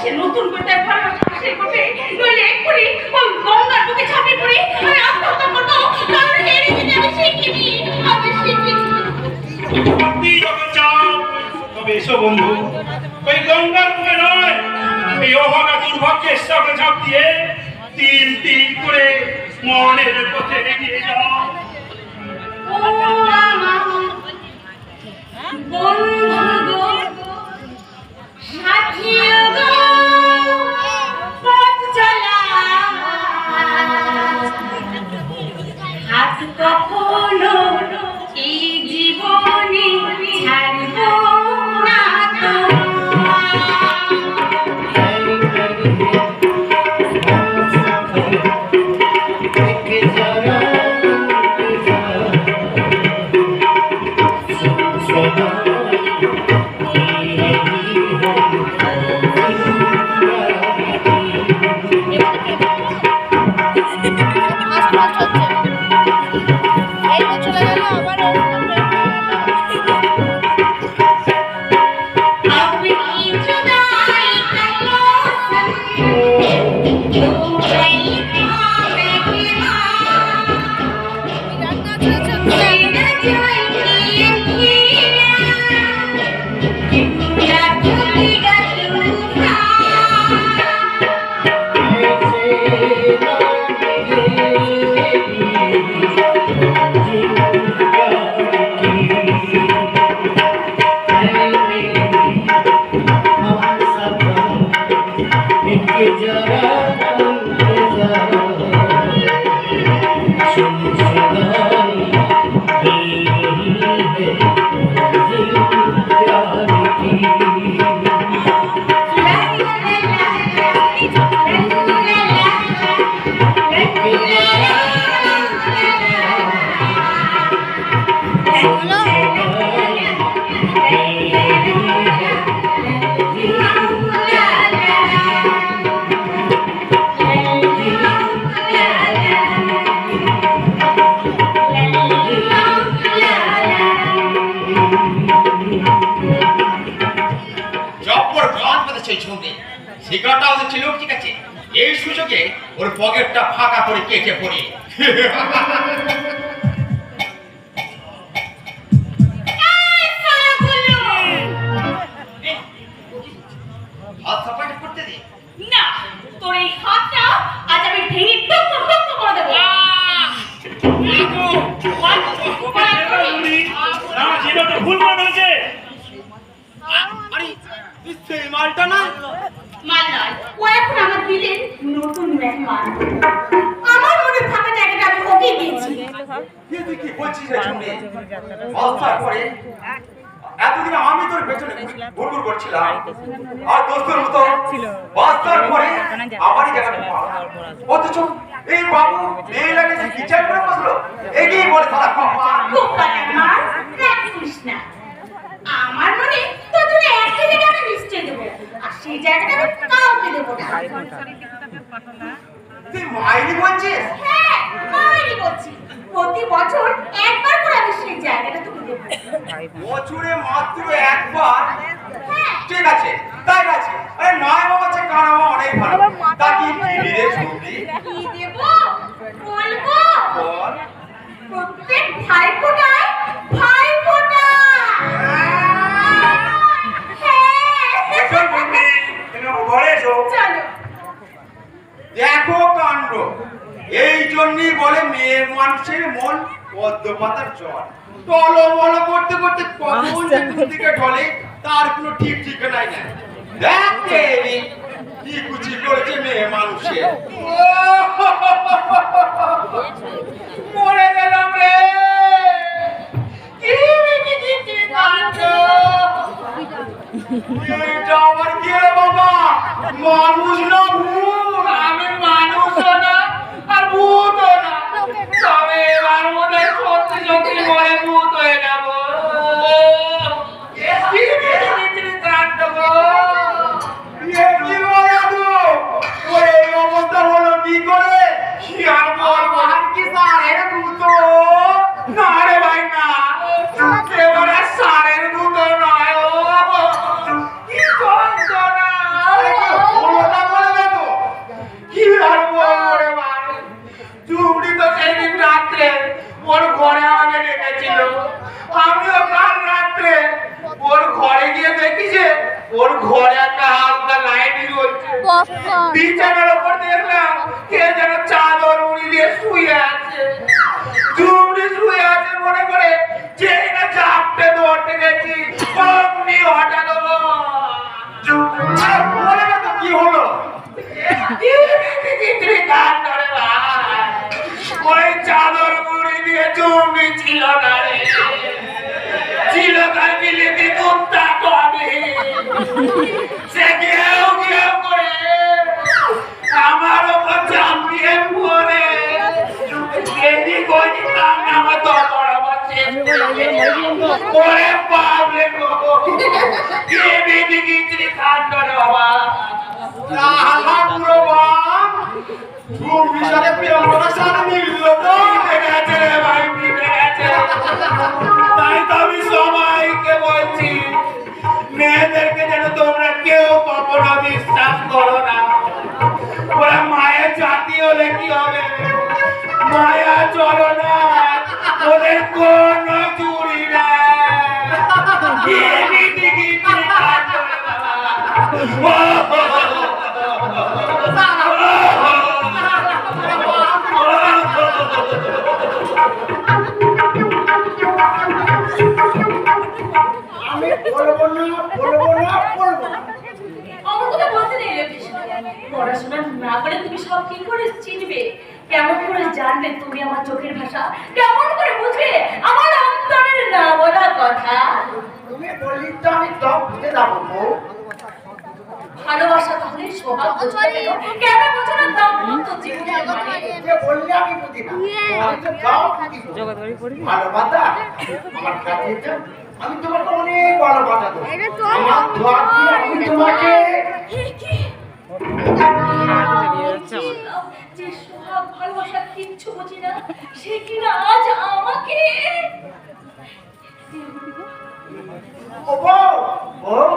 সে নতুন করে তার ভালোবাসা হাসিল করবে, নইলে এক্ষুনি ওই গঙ্গার বুকে ঝাঁপিয়ে পড়ে আমি আত্মহত্যা করবো। কারণ এই রীতিতে আমি শিখিনি, আমি শিখিনি। তবে এসো বন্ধু, ওই গঙ্গার বুকে নয়, এই অভাগা দুর্ভাগ্যের সামনে ঝাঁপ দিয়ে তিল তিল করে মনের পথে এগিয়ে যাও। কখনো এই জীবনে ছাড়ব না তো। এই সুযোগে ওর পকেটটা ফাঁকা করে কেটে পড়ি। হাত সাফাই করতে দে না, তোর এই হাতটা আজ আমি ভেঙে টুকরো টুকরো করে দেবো। ভুল হয়েছে। মালটা না মাল নয়, ও এখন আমার দিলের নতুন মেহমান। আমার মনে থাকা জায়গাটা আমি ওকে দিয়েছি। তুই কি বলছিস রে শুনে? বালসার করে এতদিন আমি তোর পেছনে ঘুরঘুর করছিলাম, আর দোস্তের মতো বালসার করে আমারই জায়গাটা অথচ এই বাবু এই লাগে বিচার করে বসলো, এগিয়ে বলে সারা মার রাখিস না। আমার মনে তোর জন্য একটা জায়গা আমি নিশ্চয় দেবো, আর সেই জায়গাটা আমি কাউকে দেবো না। তুই মাইরি বলছিস? হ্যাঁ, মাইরি বলছি। প্রতি বছর একবার করে আমি সেই জায়গাটা তোকে দেবো। বছরে মাত্র একবার? হ্যাঁ, ঠিক আছে, তাই আছে। আরে নয় বাবা চেয়ে কানামা অনেক ভালো। তা কি ফিরে শুনবি? কি দেবো বলবো? বল। প্রত্যেক ভাইফোঁটায় ভাইফোঁটা। দেখো কাণ্ড, এই জন্যই বলে মেয়ের মানুষের মন পদ্ম পাতার জল। টলমল করতে করতে কখন দিকে ঢলে তার কোনো ঠিক ঠিকানাই নাই। দেখতে কি কুচি করেছে মেয়ে মানুষের। মরে গেলাম রে। আমার কি রে বাবা, মানুষ না ভূত? আমি মানুষও না আর ভূতও না, তবে এবার মনে হয় সত্যি সত্যি মরে ভূত হয়ে যাব। অবস্থা হলো কি করে? কি আর বলবো, কি সারের ভূত? না রে ভাই না, এবারে সারের ভূত নয়। ও কি যন্ত্রণা! ওরে বাবরে বাবা কে বেবি কি তুই কাট করে বাবা আহা পুরো বাপ তুমি সাথে প্রেম করার সাথে মিললো তো গেছে রে ভাই মিলে গেছে তাই তো আমি সবাইকে বলছি মেয়েদেরকে যেন তোমরা কেউ কখনো বিশ্বাস করো না ওরা মায়ের জাতি হলে কি হবে মায়া চলো না ওদের কোন চুরি না আমি বলবো না বলবো না বলবো না আমার কথা বলতে নেই কৃষ্ণ। পড়াশোনা না করে তুমি সব কি করে চিনবে? কেমন করে জানবে তুমি আমার চোখের ভাষা? কেমন করে বুঝবে আমার অন্তরের না বলা কথা? তুমি বললি তো আমি সব বুঝে যাবো গো। ভালোবাসা তাহলে স্বভাব বুঝতে পেলো কেন বোঝো না দাম্পত্য জীবনের মানে? যে বললে আমি বুঝি না আমি তো সব বুঝি ভালোবাসা আমার কাছে তো আমি তোমাকে অনেক ভালোবাসা দেবো আমার দোয়া দিয়ে আমি তোমাকে কি যে স্বভাব ভালোবাসা কিচ্ছু বুঝি না সে কিনা আজ আমাকে ও বউ, বউ,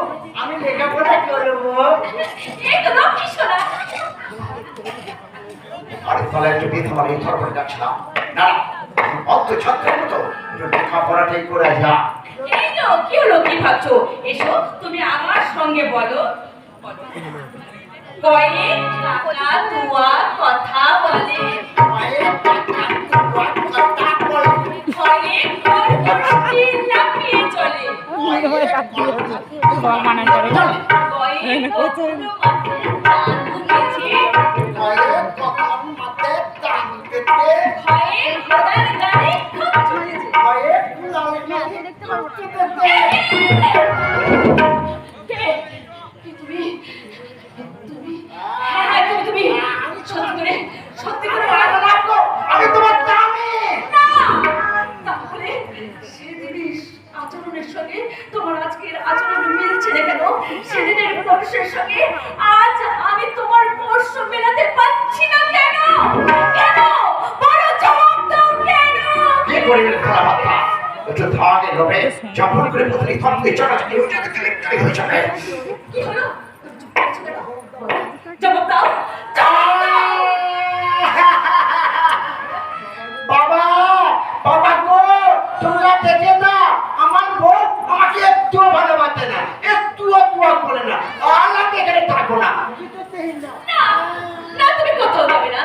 আমি লেখাপড়া করবো একদম কিছু না। আরে তাহলে একটু বিয়ে তোমার এই ধর করে যাচ্ছিলাম না অত ছাত্রের মতো একটু লেখাপড়াটাই করে যা এই তো কি হলো কি ভাবছো? এসো তুমি আমার সঙ্গে বলো। কয়েক টাকা তুয়া কথা বলে মায়ের টাকা তোমার কথা বলে কয়েক বড় লাফিয়ে চলে কয়েক বড় মাথে মায়ের কথা মাতে টান দিতে কয়েক ঘোড়ার গাড়ি খুব ছুটেছে মায়ের লাল গাড়ি করতে দিতে কে? তুমি তুমি হ্যাঁ তুমি সত্যি করে মাগো আমি তোমার দামি না তাহলে সেদিনের আচরণের সঙ্গে তোমার আজকের আচরণ মিলছে না কেন? সেদিনের পরশের সঙ্গে আজ আমি তোমার পরশ মেলাতে পারছি না কেন? কেন বড় জবাব দাও কেন? কি করিবেন খারাপ কথা একটু ধানে লোভে চাপড় করে প্রতিদিন ফল দিয়ে চটাচটি হয়ে যাবে কালি হয়ে যাবে কি হলো? তুমি চুপ করে আছো কেন? জবাব দাও জবাব দাও। বাবা বাবা গো তোমরা দেখে না আমার বউ আমাকে একটুও ভালোবাসে না একটুও করে না আলাদা এখানে থাকো না না না তুমি কোথাও যাবে না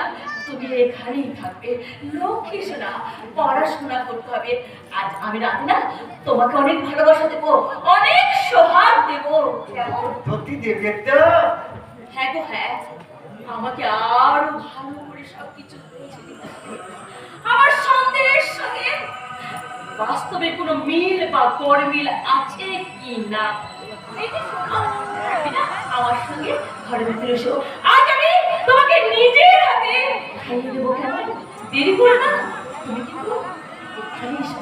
তুমি এখানেই থাকবে লক্ষ্মী শোনা পড়াশোনা করতে হবে আজ আমি রাতে না তোমাকে অনেক ভালোবাসা দেবো অনেক সোহাগ দেবো কেমন? সত্যি দেবে তো হ্যাঁ গো হ্যাঁ আমাকে আরো ভালো করে সবকিছু বুঝিয়ে দিতে হবে। আমার সন্দেহের সঙ্গে বাস্তবে কোনো মিল বা গড়মিল আছে কি না এই যে শোনো, তুমি না আমার সঙ্গে ঘরের ভিতরে এসো আজ আমি তোমাকে নিজের হাতে খাইয়ে দেবো কেমন? দেরি করো না তুমি কিন্তু এখানে এসো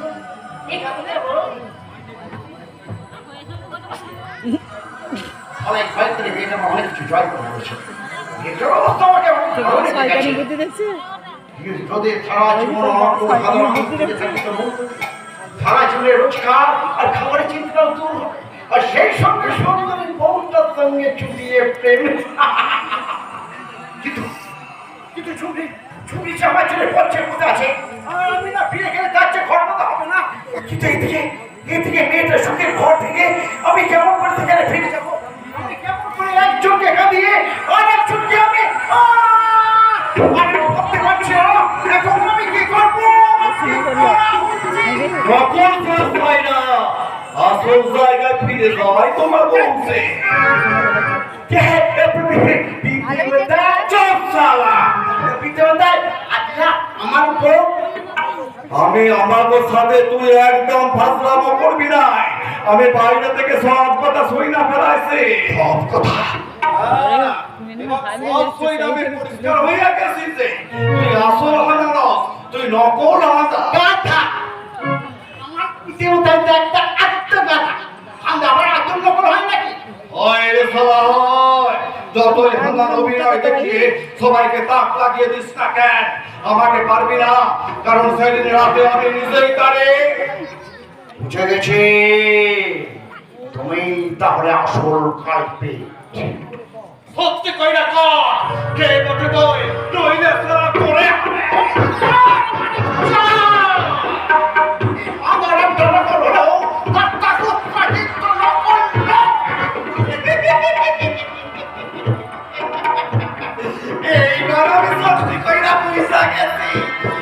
এখানে অনেক ভয় করে মেয়েটা অনেক কিছু জয় করে বলেছে এটার অবস্থা আমাকে অনেক ভালো লেগে গেছে যদি সারা জীবন আমাকে ভালো দিতে থাকি তো সারা জীবনে রোজগার আর খাবারের চিন্তাও দূর হবে আর সেই সঙ্গে সুন্দরী বউটার সঙ্গে চুটিয়ে প্রেম কিন্তু কিন্তু ছুটি আমার ছেলে পথের মধ্যে আছে আর আমি না ফিরে গেলে তার চেয়ে ঘর মতো হবে না কিন্তু এদিকে মেয়েটার সুখের ঘর থেকে আমি কেমন করে সেখানে ফিরে যাবো আমি কেমন করে একজনকে কাঁদিয়ে আর একজনকে আমি করতে পারছি না এখন আমি কি করবো কখন ক্লাস হয় না আসল জায়গায় ফিরে যাওয়াই তোমার বলছে আমার বউ আমি আমাদের সাথে তুই একদম ফাজলামো করবি না আমি বাইরে থেকে সব কথা শুই না ফেলাইছি সব কথা পরিষ্কার হইয়া গেছিস যে তুই আসল হানা তুই নকল হানা কথা আমার পিঠে উঠাইতে একটা ব্যথা ঠান্ডা আমার একজন নকল হয় নাকি? হয় রে শালা হয়। যতই ভাঙান অভিনয় দেখিয়ে সবাইকে তাক লাগিয়ে দিস না কেন, আমাকে পারবি না, কারণ সেদিন রাতে আমি নিজেই তারে বুঝে গেছি তুমি তাহলে আসল কালপে। সত্যি কইরা কর কে বটে তুই, নইলে শালা করে আমার একটা নকল হলো তার কাকুর পাখির তো নকল না। এইবার আমি সত্যি কইরা বুঝা গেছি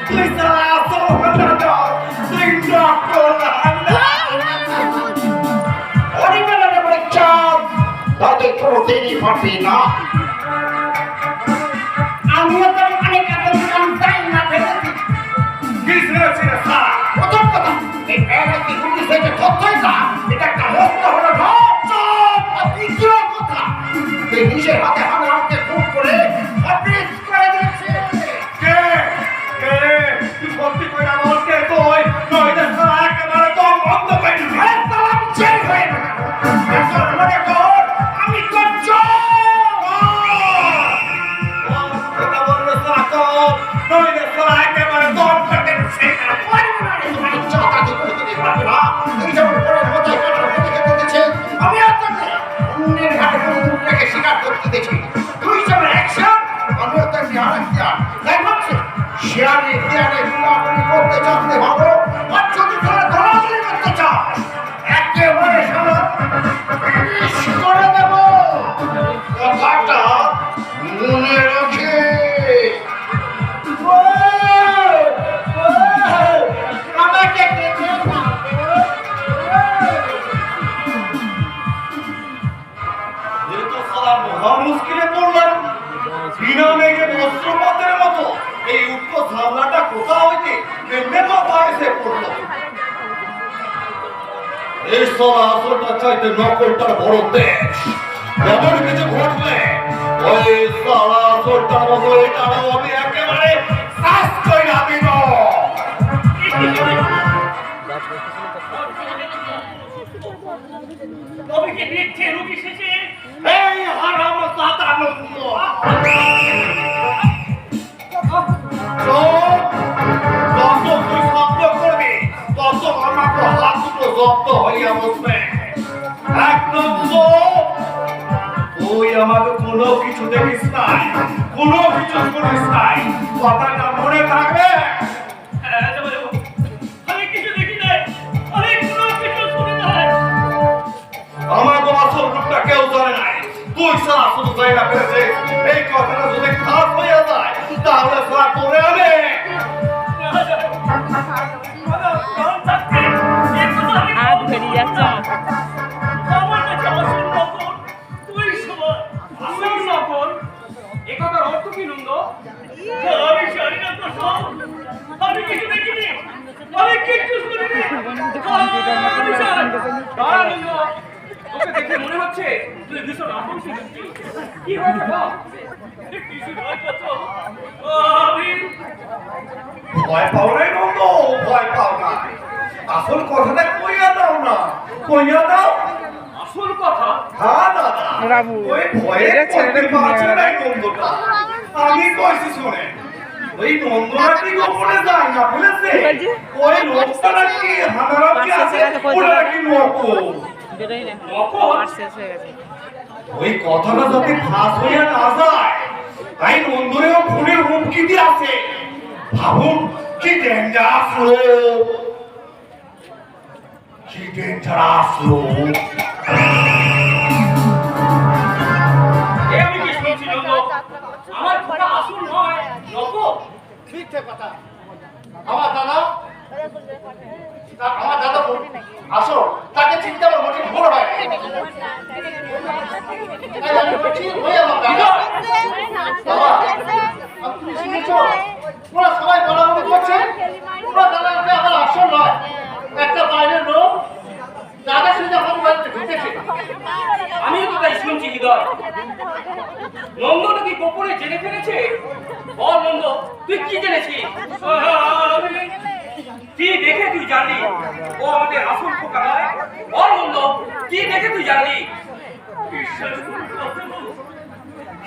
তুই শালা আসল কথা কর, তুই নকল না। পরিমাণে বলে চাপ তাতে কোনোদিনই পারবি না। আমিও তো অনেক এখন তাই না ফেলেছি। কি শুনেছি রে শালা? প্রথম কথা এই এলাকি পুলিশ থেকে তথ্যই না, এটা একটা হত্যা হলো না। দ্বিতীয় কথা তুই নিজের হাতে হামলাকে খুন করে অফিস করে দিয়েছে। কে কে তুই সত্যি কইরা বল কে তুই, নইলে শালা একেবারে দম বন্ধ করে দিবি। আরে তালা চেক হয়ে গেল। এখন মনে কর আমি তোর কথা বললে শালা কর, নইলে শালা একেবারে দম কেটে দিছে। আমি অন্যের ঘাটে কোনো স্বীকার করতে দেখি তুই যেমন অ্যাকশন আমি তেমনি আর ইতিহার তাই ভাবছি শেয়ারে ইতিহারে গুলাগুলি করতে চাচ্ছে ভাবো আর যদি তোরা ধরাধরি করতে চাও একেবারে সারা ফিনিশ করে দেব কথাটা মনে রাখে। আমাকে দেখে না এই তো শালা মহা মুশকিলে পড়লাম। বিনা মেঘে বস্ত্রপাতের মতো এই উটকো ঝামলাটা কোথা হইতে কেমনে মাথায় এসে পড়লো? এই শালা আসলটা চাইতে নকলটার বড় দেশ। এমন কিছু ঘটলে ওই শালা আসলটার মতো এটারও আমি একেবারে শ্বাস কইরা দিব। তবে কি মিথ্যে রূপ এসেছে? এই হারাম সাতানন্দ যত তুই শব্দ করবি তত আমাকে হাত দুটো জব্দ হইয়া বসবে। একদম তুই আমাকে কোনো কিছু দেখিস নাই, কোনো কিছু শুনিস নাই, কথাটা মনে থাকবে। হ্যাঁ, যাবো, যাবো। আমি কিছু দেখি নাই, আমি কোনো কিছু শুনি নাই। আমার তো আসল রূপটা কেউ জানে নাই, তুই সারা শুধু জায়গা পেয়েছিস। এই কথাটা যদি খারাপ হইয়া যায় তাহলে সারা করে আনে। হাত বেরিয়ে যাচ্ছে আমার কাছে আসল নকল, তুই সবার আসল নকল। এ কথার অর্থ কি নন্দ? আমি জানি না তো সব। আমি কিছু দেখিনি, আমি কিচ্ছু শুনিনি। আমি জানি। নন্দ, তোকে দেখে মনে হচ্ছে তুই ভীষণ আপনসী ব্যক্তি। কি হয়েছে বল? কিছু নয় কত। আমি ভয় পাও নাই নন্দ, ভয় পাও নাই। আসল কথাটা কইয়া দাও না, কইয়া দাও। আসল কথা হ্যাঁ দাদা, বাবু, ওই ভয়ে এটা ছেড়ে কইতে ঘুমিয়ে পারছে গেল। না নন্দটা। আমি কইছি শুনে, ওই নন্দরা কি গোপনে যায় না ফেলেছে? বলছি? ওই লোকটা নাকি হানারাম কি আছে, ওরা নাকি নকল। বেরোই না নকল? আর শেষ হয়ে গেছে ওই কথাটা যাতে ফাঁস হইয়া না যায় তাই নন্দরেও ফোনের হুমকি দিয়ে আছে। ভাবুন কি ডেঞ্জারাস লোক, কি ডেঞ্জারাস লোক। এ আমি কি শুনছি নন্দ? আমার কথা আসল নয়, নকল। মিথ্যে কথা। আমার দাদা আসো তাকে চিন্তা আমার মোটেই ভুল হয় তাই আমি বলছি হয়ে আমার দাদা বাবা তুমি শুনেছো পুরো সবাই বলাবলি করছে পুরো দাদাকে আমার আসল নয় একটা বাইরের লোক দাদা শুনে আমার বাড়িতে ঢুকেছে। আমিও তো তাই শুনছি হৃদয়। নন্দ নাকি গোপনে জেনে ফেলেছে। বল নন্দ, তুই কি জেনেছিস? কি দেখে তুই জানলি ও আমাদের আসল খোকা নয়? বল নন্দ, কি দেখে তুই জানলি? বিশ্বাস করুন কর্তাবাবু,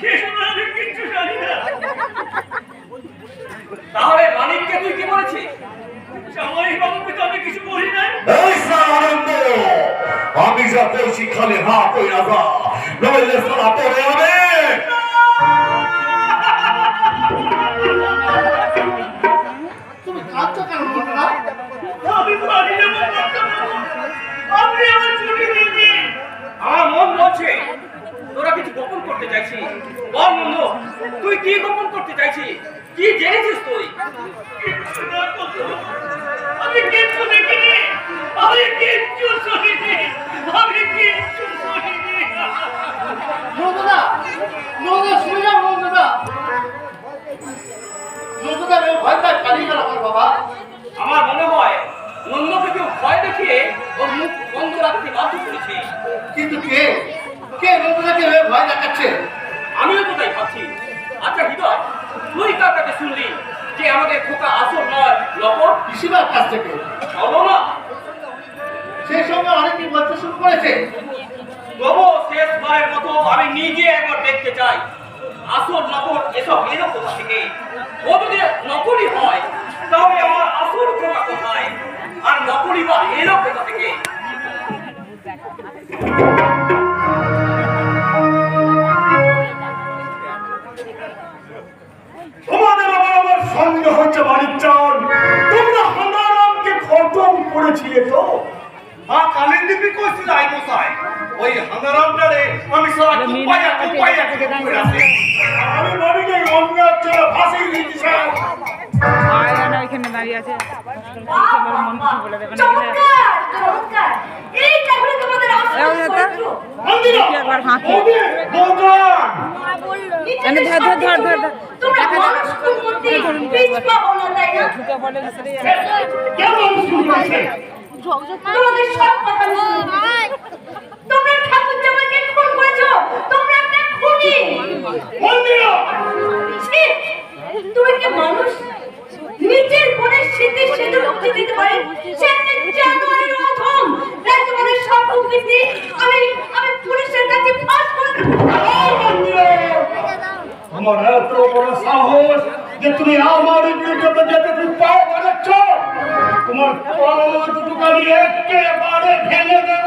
সেসব আমি কিচ্ছু জানি না। তাহলে মানিককে তুই কি বলেছিস? জামাই বাবুকে তো আমি কিছু বলি নাই। এই আনন্দ, আমি যা বলছি খালি হা কইরা যা, নইলে সারা পরে হবে। তুমি কাঁদছো কেন বন্ধুরা? আমি পারি না কর্তাবাবু, আপনি আমার ছুটি দিন দিন। আমার মন বলছে তোরা কিছু গোপন করতে চাইছিস। বল নন্দ, তুই কি গোপন করতে চাইছিস? কি জেনেছিস তুই? কিচ্ছু না কর্তাবাবু, আমি কিচ্ছু দেখিনি, আমি কিচ্ছু শুনিনি, আমি কিচ্ছু শুনিনি। বন্ধুরা, বন্ধুরা শুনে যাও বন্ধুরা। বন্ধুরা এই ভয়টা পালিয়ে গেল আমার বাবা। আমার মনে হয় নন্দকে কেউ ভয় দেখিয়ে ওর মুখ বন্ধ রাখতে বাধ্য করেছে। কিন্তু কে কে বন্ধুরাকে ভয় দেখাচ্ছে? আমিও তো তাই ভাবছি। আচ্ছা হৃদয়, তুই কার কাছে শুনলি যে আমাদের খোকা আসল নয় লবণ? পিসিমার কাছ থেকে। চলো না, সেই সঙ্গে অনেকেই বলতে শুরু করেছে। তবু শেষবারের মতো আমি নিজে একবার দেখতে চাই আসল নকল এসব এলো কোথা থেকে। ও যদি নকলই হয় তাহলে আমার আসল খোকা কোথায়, আর নকলই বা এলো কোথা থেকে? তোমাদের আবার আমার সন্দেহ হচ্ছে বাণিজ্যন, তোমরা হাঙ্গারামকে খতম করেছিলে তো? কালের দিবি কইছিল আই মশাই, ওই হাঙ্গারামটারে আমি সারা কুপাইয়া করে আসি। আমি বলি যে অন্য চলে ফাঁসিয়ে দিয়েছি স্যার। আয়না ওইখানে দাঁড়িয়ে আছে। আমার মন কিছু বলে দেবে না। চমৎকার চমৎকার, এইটা হলো তোমাদের আসল এই যে তো। চরিত্র। মন্দিরা, একবার হাঁকি। ভগবান মানে ধর। তোমরা মানুষ খুন করতে পিছপা হলো তাই না? ঢুকে পড়লে সেটাই কেমন শুরু হয়েছে? তোমাদের সব কথা আমি শুনছি। তোমরা ঠাকুর জামাইকে খুন করেছো, তোমরা একটা খুনি। মন্দিরা, ছি! তুমি কি মানুষ? নিজের বোনের স্মৃতি সিঁদুর মুছে দিতে পারে সে একটা জানোয়ারের অধম। তাই তোমাদের সব কুকীর্তি আমি পুলিশের কাছে ফাঁস করে দেবো। আমার এত বড় সাহস যে তুমি আমার বিরুদ্ধে যেতে তুমি পাও বানাচ্ছ, তোমার দুটো একেবারে ভেঙে দেব।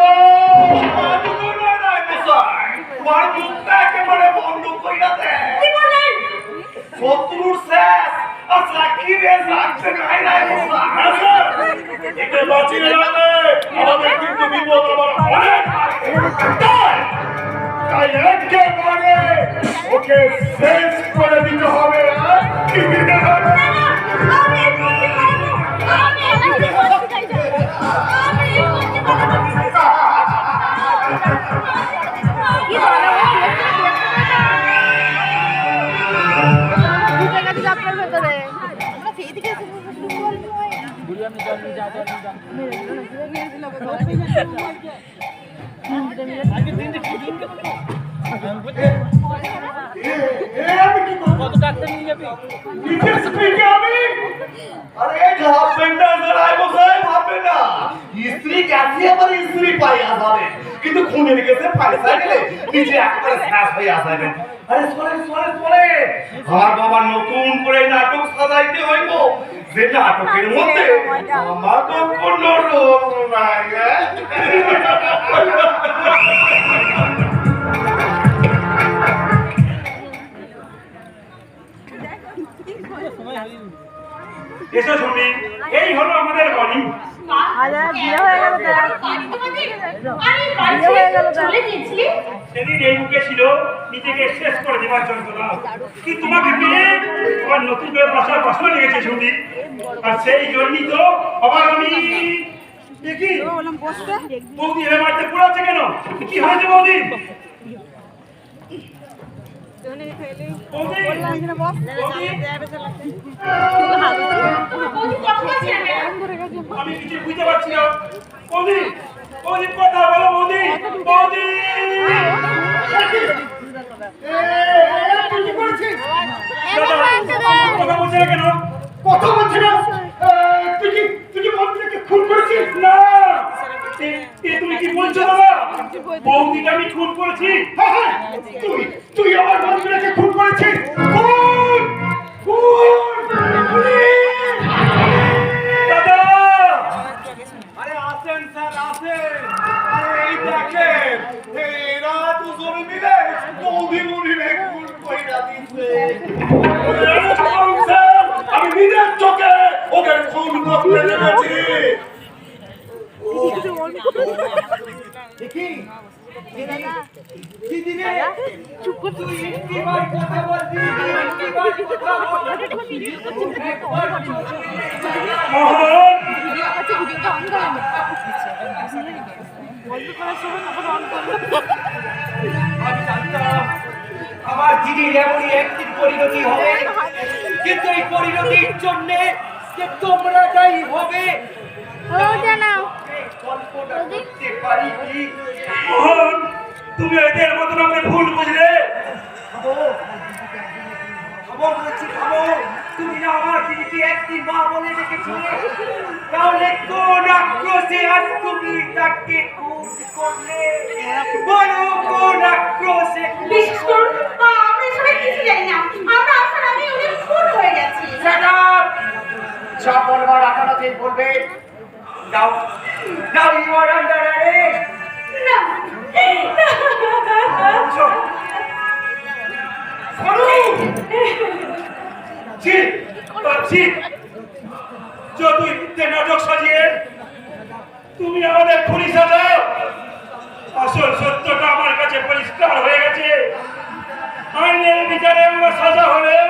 তোমার মুখটা একেবারে বন্ধ কইরা দে। কি বলেন? শত্রুর শেষ আর সাকিরে রাখতে নাই নাই একে বাঁচিয়ে রাখলে আমাদের কিন্তু বিপদ আমার অনেক তাই একেবারে ওকে শেষ করে দিতে হবে। আমি এর করতে পারবো। আমি এর করতে পারবো। কি বলো? আমি কি করবো? কত ডাক্তার নিয়ে যাবি? নিজের স্ত্রীকে আমি আরে ভাববেন না জরাই বসাই ভাববেন না, স্ত্রী কাছে আবার স্ত্রী পাইয়া যাবে, কিন্তু খুনের কাছে পয়সা দিলে নিজে একবারে শেষ হইয়া যাবেন। আরে সরে আমার বাবা নতুন করে নাটক সাজাইতে হইব, যে নাটকের মধ্যে আমার তো কোনো রোগ নাই। এসো শুনি, এই হলো আমাদের বাড়ি। বিয়ে হয়ে গেল তো। আমি বাড়ি ছেড়ে চলে গেছি। সেদিন এই মুখে ছিল নিজেকে শেষ করে দেওয়ার যন্ত্রণা, কি তোমাকে পেয়ে আমার নতুন করে বসার প্রশ্ন লেগেছে শুনি, আর সেই জন্যই তো আবার আমি দেখি বৌদি এর বাড়িতে পড়াচ্ছে কেন? কি হয়েছে বৌদি? বৌদি আমি কিছু বুঝতে পারছি না। বৌদি বৌদি কথা বলো বৌদি। বৌদি কি করেছিস? কথা বলছে না কেন? কথা বলছি না। তুই কি বৌদিকে আমি খুন করেছি। হ্যাঁ, হ্যাঁ, তুই আমার বন্ধুটাকে খুন করেছিস। খুন! খুন! দাদা! আরে আসেন স্যার, আসেন। আরে এই দেখেন, এরা দুজনে মিলে বৌদিমণিরে খুন কইরা দিছে। স্যার, আমি নিজের চোখে ওকে খুন করতে দেখেছি। দেখি দিদি রে, চুপ কর তুই। একবার কথা বলবি, একবার কথা বলবি। মোহন, আমি জানতাম আমার দিদির এমনই একদিন পরিণতি হবে, কিন্তু এই পরিণতির জন্য যে তোমরা দায়ী হবে কল্পনা করতে পারিনি। মোহন, তুমি এদের মতন আমাকে ভুল বুঝলে। খাবো খাবো বলছি, খাবো। তুমি না আমার দিদিকে একদিন মা বলে ডেকেছিলে, তাহলে কোন আক্রোশে আজ তুমি তাকে খুন করলে? বলো, কোন আক্রোশে? বিশ্বাস করুন, আমরা সবাই কিছু জানি না। আমরা আসার আগে উনি খুন হয়ে গেছি। Shut up! যা বলবার আদালতে বলবে। Now, now you are under arrest. না, যতই মিথ্যে নাটক সাজিয়ে তুমি আমাদের খুনি সাজাও, আসল সত্যটা আমার কাছে পরিষ্কার হয়ে গেছে। আইনের বিচারে আমার সাজা হলেও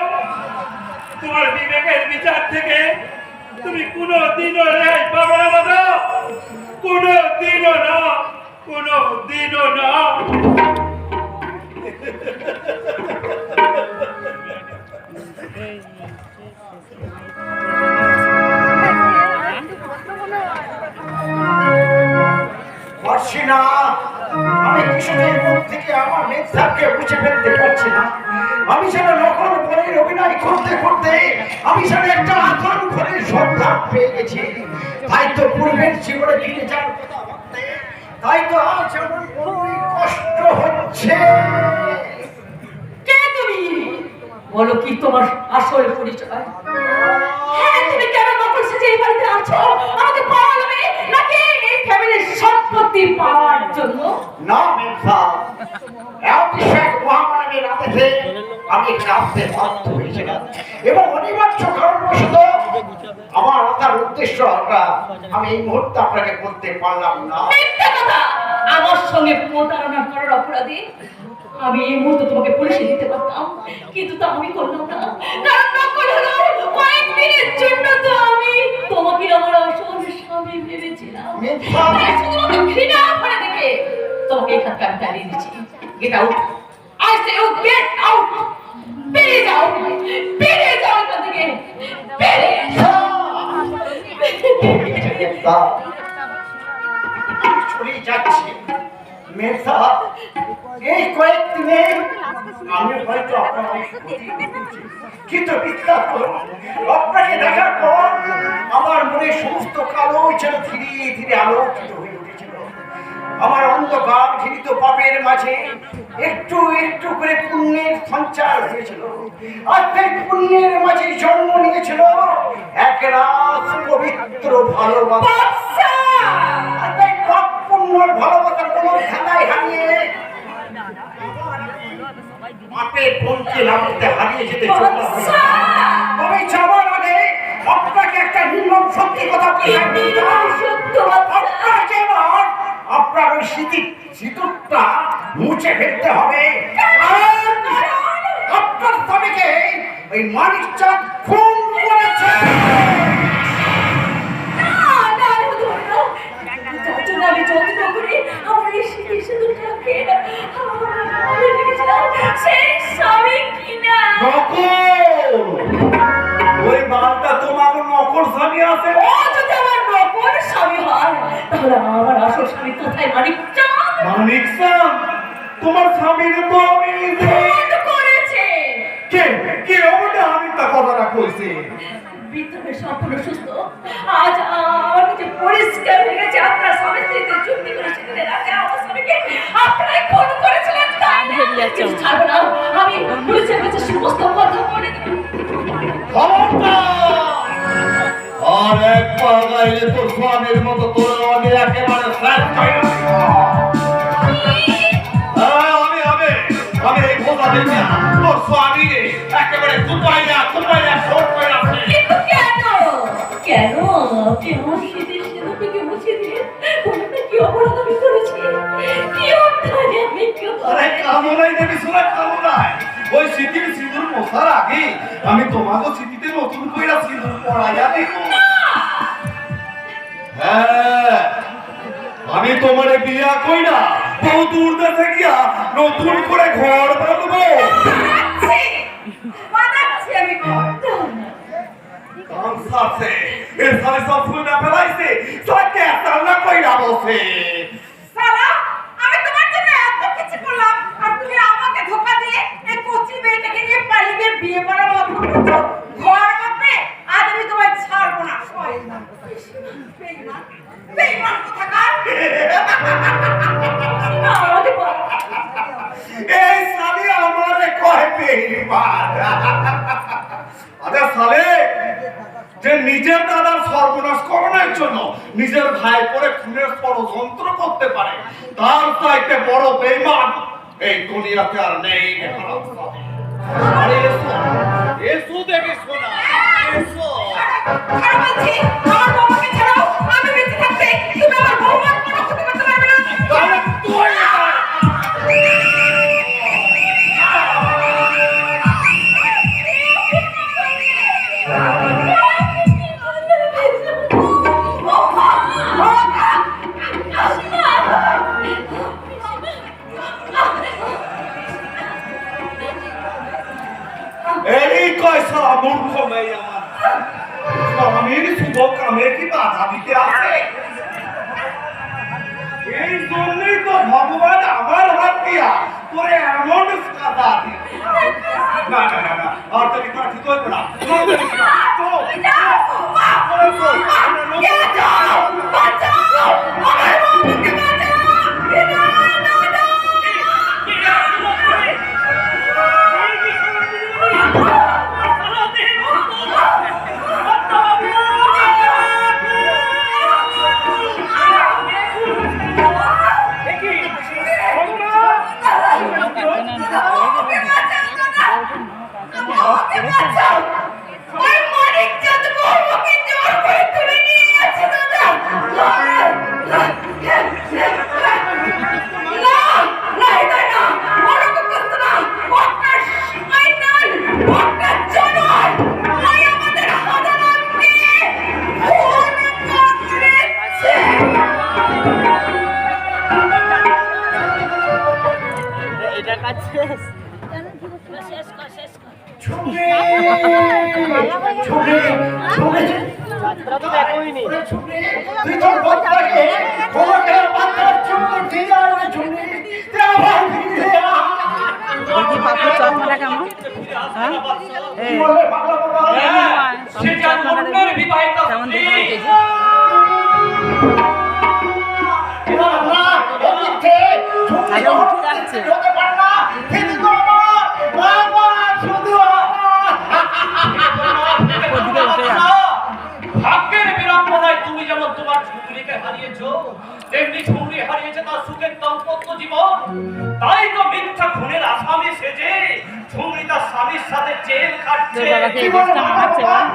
তোমার বিবেকের বিচার থেকে তুমি কোনোদিনও রেহাই পাবে না দাদা, কোনোদিনও না, কোনোদিনও না। পারছি না, আমি কিছুদিন মুখ থেকে আমার মেঘসাকে বুঝে ফেলতে পারছি না। আমি যেন নকল বলের অভিনয় করতে করতে আমি যেন একটা আসল ঘরের সন্ধান পেয়ে গেছি। তাই তো পূর্বের জীবনে ফিরে যাওয়ার কথা ভাবতে, তাই তো আজ আমার বড়ই কষ্ট হচ্ছে। কে তুমি? বলো কি তোমার আসল পরিচয়? হ্যাঁ, তুমি কেন নকল সেজে এই বাড়িতে আছো? আমাকে পালাবে নাকি এই ফ্যামিলির সম্পত্তি পাওয়ার জন্য? না মেঘসা, এমনকি শেখ মহামানবের আদেশে আমি এখানে আসতে বাধ্য হয়েছিলাম এবং অনিবার্য কারণবশত আমার আসার উদ্দেশ্যটা আমি এই মুহূর্তে আপনাকে বলতে পারলাম না। মিথ্যা কথা! আমার সঙ্গে প্রতারণা করার অপরাধে আমি এই মুহূর্তে তোমাকে পুলিশে দিতে পারতাম, কিন্তু তা আমি করলাম না। কারণ নকল হলো কয়েকদিনের জন্য তো আমি তোমাকে আমার আসল স্বামী ভেবেছিলাম। মিথ্যা! তাই শুধুমাত্র ঘৃণা করে দেখে তোমাকে এখান থেকে আমি তাড়িয়ে দিচ্ছি। Get out! I say you get out! বেরিয়ে যাও, বেরিয়ে যাও এখান থেকে, বেরিয়ে যাও। মেঘসা, আমি চলে যাচ্ছি। মেঘসা, এই কয়েকদিনে আমি হয়তো আপনার অনেক ক্ষতি করেছি, কিন্তু বিশ্বাস করুন, আপনাকে দেখার পর আমার মনে সমস্ত কালো যেন ধীরে ধীরে আলোকিত হয়ে উঠেছিল। আমার অন্ধকার ঘৃণিত পাপের মাঝে একটু একটু করে পুণ্যের সঞ্চার হয়েছিল। আর সেই পুণ্যের মাঝে জন্ম নিয়েছিল এক রাস পবিত্র ভালোবাসা। আর তাই পাপ পুণ্যর ভালোবাসার কোনো খেলায় হারিয়ে পাপের পঞ্চে লাভতে হারিয়ে যেতে চলতে হবে। তবে যাওয়ার আগে আপনাকে একটা নির্মম সত্যি কথা বলে আপনাকে এবার আপনার ওই সিঁদুরটা মুছে ফেলতে হবে। আপনার স্বামীকে ওই মানিকচাঁদ খুন করেছে। আমি যত্ন করে আমার এই সিঁদুরটাকে আমি রেখেছিলাম, সেই স্বামী কিনা। ওই মালটা তোমার নকল স্বামী আছে। ও যদি আমার নকল স্বামী হয়, তাহলে আমার আসল স্বামী কোথায়? মানিকচাঁদ মানিকচাঁদ, তোমার স্বামীর তো আমি খুন করেছে। কে কে ওটা আমি তা কথাটা কইছি। বিদ্রোহের সম্পূর্ণ সুস্থ। আজ আমার কাছে পরিষ্কার হয়ে গেছে আপনার স্বামী স্ত্রীতে চুক্তি করে সেদিনের রাতে আমার স্বামীকে যাচ্ছে আমার। ছাড়বো না, আমি পুলিশের কাছে সমস্ত কথা বলে দেবো। আর এক পা গাইলে তোর স্বামীর মতো তোর আমি একেবারে শেষ করে দেব। আমি এই কথা দেখি তোর স্বামী একেবারে কুপাইয়া ছোট করে রাখছে। কিন্তু কেন কেন আপনি আমার শীতের সিঁদুরটাকে মুছে দিলেন? ওটা কি অপরাধ আমি করেছি? কি অন্যায় আমি আরে কামনাই দেবী শোনা কামনাই ওই স্মৃতির সিঁদুর মোছার আগে আমি তোমাকে স্মৃতিতে নতুন কইরা সিঁদুর পরাইয়া দিব। হ্যাঁ আমি তোমারে বিয়া কইরা বহু দূর দেশে গিয়া নতুন করে ঘর বানাবো। বানাচ্ছি আমি করতে কাম সাথে এর সাথে সব ফুল না ফেলাইছে সাকে তাল্লা কইরা বসে। সারা আমি তোমার জন্য এত কিছু করলাম আর তুমি আমাকে ধোকা দিয়ে এই কচি মেয়েটাকে নিয়ে পালিয়ে বিয়ে করার মতো করছো। ঘর বাপে আজ আমি তোমায় ছাড়বো না। বেঈমান বেঈমান কোথাকার। না আমাকে বল। এই সালি আমারে কয় বেঈমান। আরে সালে যে নিজের দাদার সর্বনাশ করানোর জন্য নিজের ভাই করে খুনের ষড়যন্ত্র করতে পারে তার চাইতে বড় বেঈমান এই দুনিয়াতে আর নেই। আরে এসো দেখে শোনা এসো। আর বলছি আমার বউকে ছাড়াও আমি বেঁচে থাকতে তুমি আমার বউমার কোনো ক্ষতি করতে পারবে না। তাহলে তুই এই কয়সা মূর্খ মেয়ে আমার স্বামীর শুভ কামে কি বাধা দিতে আসে? এই জন্যই তো ভগবান আমার হাত দিয়া তোরে এমন সাজা দিল। না না না না আর তো কি ঠিক হইবে না। তুই তোর বাচ্চাকে খোলাকে বাচ্চার চুপ দিয়ে আরে ঝুমনি তে আবার ফিরে আ। দেখি পাপু চশমাটা কেমন? হ্যাঁ এই বলে পাগলা বাবা সে চশমাটা কেমন দেখতে? আরে উঠে যাচ্ছে। ওদিকে উঠে যাচ্ছে। ভাগ্যের বিড়ম্বনায় তুমি যেমন তোমার ঝুমরিকে হারিয়েছো তেমনি ঝুমরি হারিয়েছে তার সুখের দাম্পত্য জীবন। তাই তো মিথ্যা খুনের আসামি সেজে ঝুমরি তার স্বামীর সাথে জেল খাটছে। তোর বাবাকে এই দেশটা মানাচ্ছে বল?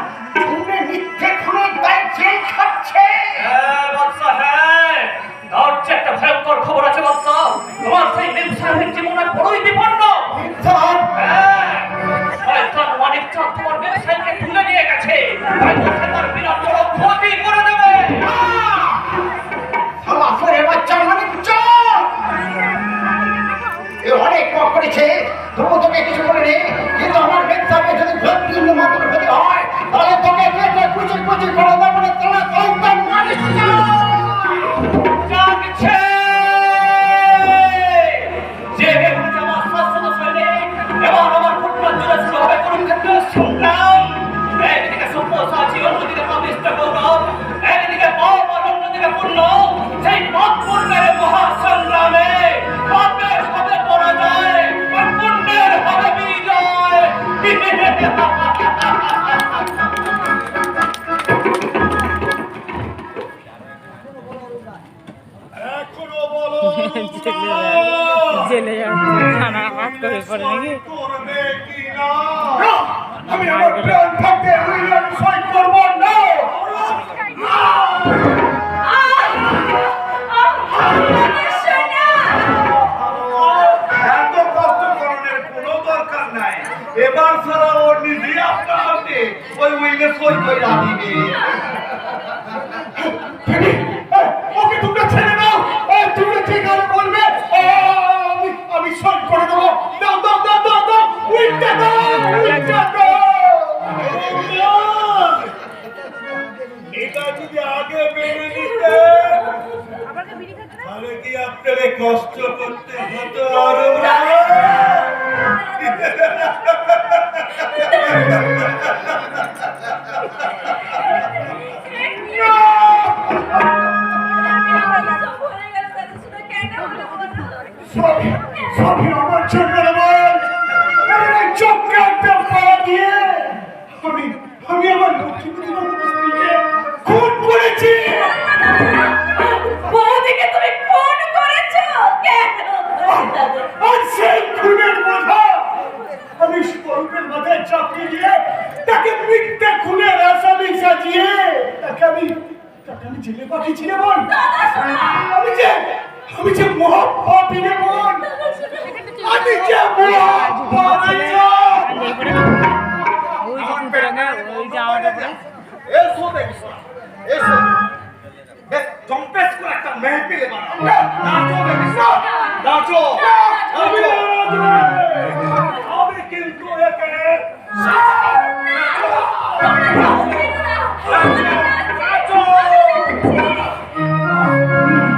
তুমি মিথ্যে খুনের দায় জেল খাচ্ছে। হ্যাঁ বাদশা হ্যাঁ তার যে একটা ভয়ঙ্কর খবর আছে বাদশা। তোমার সেই মিথ্যার জীবন আর বড়ই বিপন্ন। হ্যাঁ শয়তান মানিক চাঁদ তোমার ব্যবসায়ীকে তুলে নিয়ে গেছে। তাই তো সে তার বিরাট বড় ক্ষতি করে দেবে। শালা ফেরে বাচ্চা মানে চল এ অনেক পাপ করেছে তবু তোকে কিছু বলেনি কিন্তু আমার ব্যবসাকে যদি ভক্তি মাত্র ক্ষতি হয় তাহলে তোকে কেটে কুচি কুচি করে দেবো না তোরা শয়তান মানিস জাগছে জেগে উঠে আমার শাশ্বত সৈনিক এবার আমার ফুটবল জুড়ে শুরু হবে কুরুক্ষেত্রের সংগ্রাম। একদিকে সব্যসাচী অন্যদিকে পাপিষ্ঠ গৌরব, একদিকে পাপ আর অন্যদিকে পুণ্য। সেই পাপ পুণ্যের মহাসংগ্রামে পাপের হবে পরাজয় আর থেকে জেলে যাচ্ছে থানা হাত করে পড়ে নাকি করবে কি না? আমি আমার প্রাণ থাকতে উইলিয়াম সই করব না। এত কষ্ট করার কোনো দরকার নাই। এবার ছাড়া ওর নিজে আপনার হাতে ওই উইলে সই করে দিবে। ওকে তোমরা ছেড়ে দাও। তোমরা যেখানে বলবে আমি সই করে দেবো। দাও দাও দাও দাও দাও উইলটা দাও উইলটা দাও। এটা যদি আগে মেনে নিতে তাহলে কি আপনারে কষ্ট করতে হতো আরো না? সবই আমার জন্য বল। চোখে একটা পা দিয়ে আমি আমার লক্ষ্মীপতি স্ত্রীকে খুন করেছি। বৌদিকে তুমি ফোন করেছো কেন? আর সেই খুনের বোঝা আমি স্বরূপের মাথায় চাপিয়ে দিয়ে তাকে মিথ্যে খুনের আসামি সাজিয়ে তাকে আমি জেলে পাঠিয়েছি রে বোন। আমি যে মহাপাপী রে বোন। আমি যে মহাপাপী। ওই যে কুকুরটা ওই জামাটা পরে এসো দেখো এসো বেশ জম্পেস করে একটা মেহফিলে বানাও। নাচো দেখো নাচো আমি কিন্তু একে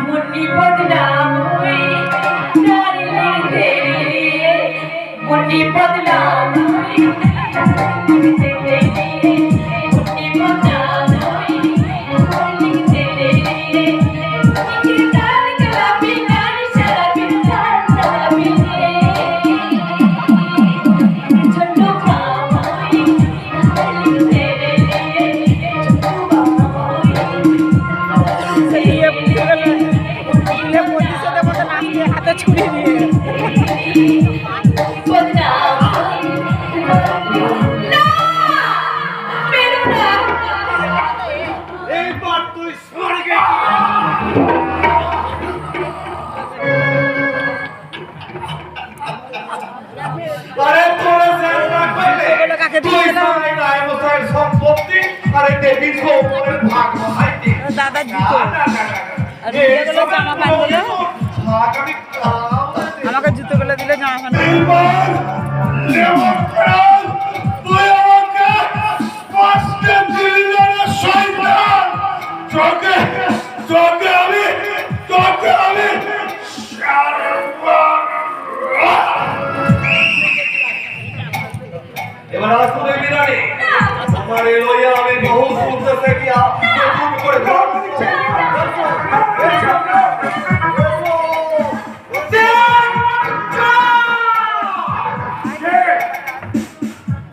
मुन्नी बदनाम हुई डार्लिंग तेरे लिए मुन्नी बदनाम हुई तेरे लिए मुन्नी बदनाम हुई डार्लिंग तेरे लिए किरदार गुलाबी नानी शराबी शराबी छोटू काम हुई डार्लिंग तेरे लिए छोटू काम हुई ইয়ে বুঝতে গেলে ইয়ে প্রতিশোধের মতো নাচতে হাতে ছুরি দিয়ে এইবার তুই স্বর্গে আরে তোরা জানা কইলে কাকে তুই দিয়ে দাও? সাই নাই মশাই সম্পত্তি আরে দেবীর উপরের ভাগ খাইতে দাদা দিত আর জুতোগুলো জামা প্যান্টগুলো আমাকে জুতোগুলো দিলে জামা প্যান্ট এইবার লেমন প্রাণ তুই আমাকে কষ্টে দিলি রে শয়তান। তোকে আমি এবার আসো দেবী রানী তোমার লইয়া আমি বহু শুনতে থাকি তুমি করে ধর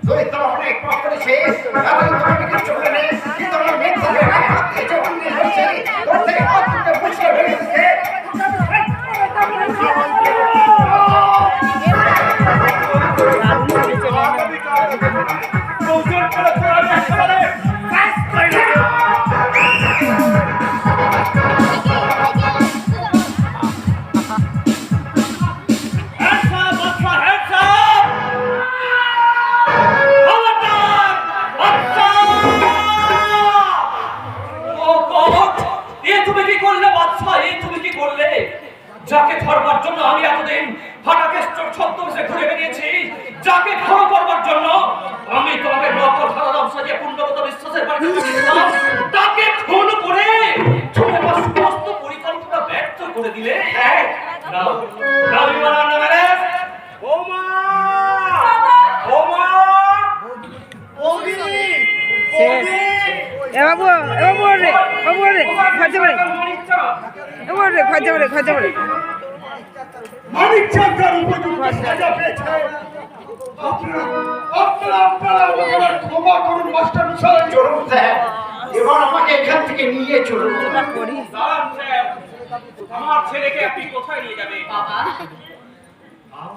তুই তো অনেক পাপ করেছিস। এখন তোমাকে কিছু বলে নেই কিন্তু আমার মেয়ে ধরে হাত দিয়েছে অন্য হয়েছে তোর থেকে অত্যন্ত বুঝতে পেরেছে। যাকে ধরবার জন্য আমি এতদিন ফাটাকেস্টর ছদ্মবেশে ঘুরে বেরিয়েছি, যাকে ফলো করবার জন্য আমি তোমাকে নকল হারাম সাজিয়ে পূর্ণগত বিশ্বাসের বাড়িতে দিয়েছিলাম, তাকে খুন করে তুমি আমার সমস্ত পরিকল্পনা ব্যর্থ করে দিলে। হ্যাঁ নাও নাও ইমারান নামের ওমা ওমা ওদি এ বাবু রে খরচা করে খরচা করে মানিক চাঁদার উপযুক্ত সাজা পেয়েছে। আপনারা ক্ষমা করুন মাস্টার মশাই। চলুন স্যার, এবার আমাকে এখান থেকে নিয়ে চলুন। করি সালাম স্যার আমার ছেলেকে আপনি কোথায় নিয়ে যাবেন? বাবা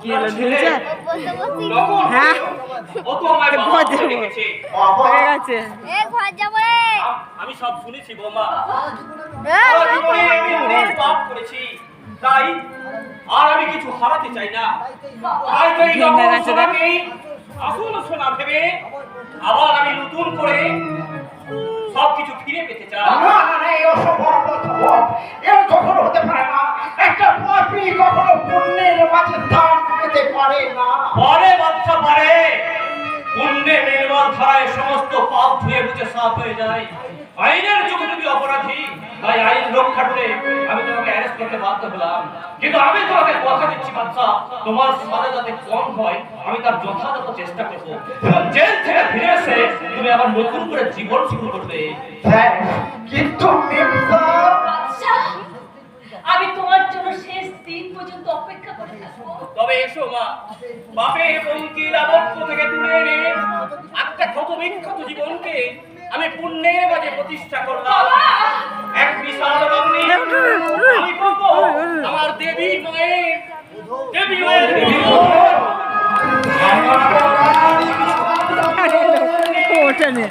কি হলো, ঢেলেছে? তখন হ্যাঁ। ও তো আমায় বাবা ঘর বলে যাবো। রেখেছে। হয়ে গেছে। আমি সব শুনেছি বৌমা। সারা জীবনে আমি অনেক পাপ করেছি, তাই আর আমি কিছু হারাতে চাই না। তাই তো এই ভেঙে নকল গেছে রে। সোনাকেই আসল সোনা ভেবে আবার আমি নতুন করে সবকিছু ফিরে পেতে চাই। না না না, এই অসম্ভব অসম্ভব। এর কখনো হতে পারে না। একটা পাপী কখনো পুণ্যের মাঝে দাম পেতে পারে না। পারে বাচ্চা পারে, পুণ্যে নির্মল ধারায় সমস্ত পাপ ধুয়ে মুছে সাফ হয়ে যায়। আইনের যুগে তুমি অপরাধী, তাই আইন রক্ষার্থে আমি তোমাকে অ্যারেস্ট করতে বাধ্য হলাম। কিন্তু আমি তোমাকে কথা দিচ্ছি বাচ্চা, তোমার সাজা যাতে কম হয় আমি তার যথাযথ চেষ্টা করবো, এবং জেল থেকে ফিরে এসে তুমি আবার নতুন করে জীবন শুরু করবে। হ্যাঁ, কিন্তু মির্জা, বাচ্চা আমি তোমার জন্য শেষ দিন পর্যন্ত অপেক্ষা করে থাকবো। তবে এসো মা, বাপের পঙ্কি লাবণ্য থেকে দূরে এনে একটা ক্ষত বিক্ষত জীবনকে আমি পুণ্যের মাঝে প্রতিষ্ঠা করলাম। এক বিশাল অগ্নি আমি করবো আমার দেবী মায়ের দেবী মায়ের ওটা নে।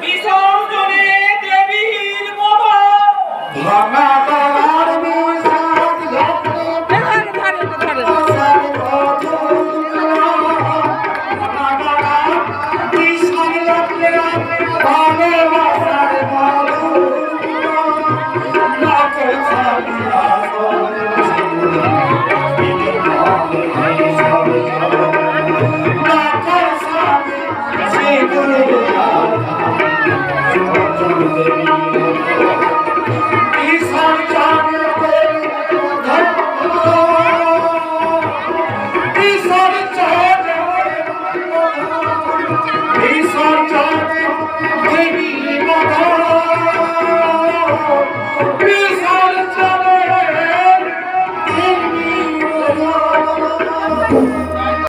বিসর্জনে দেবীর বাবা ভাঙা তার বিষাদ লাগলে ধরে, ধরে, ধরে। Thank you.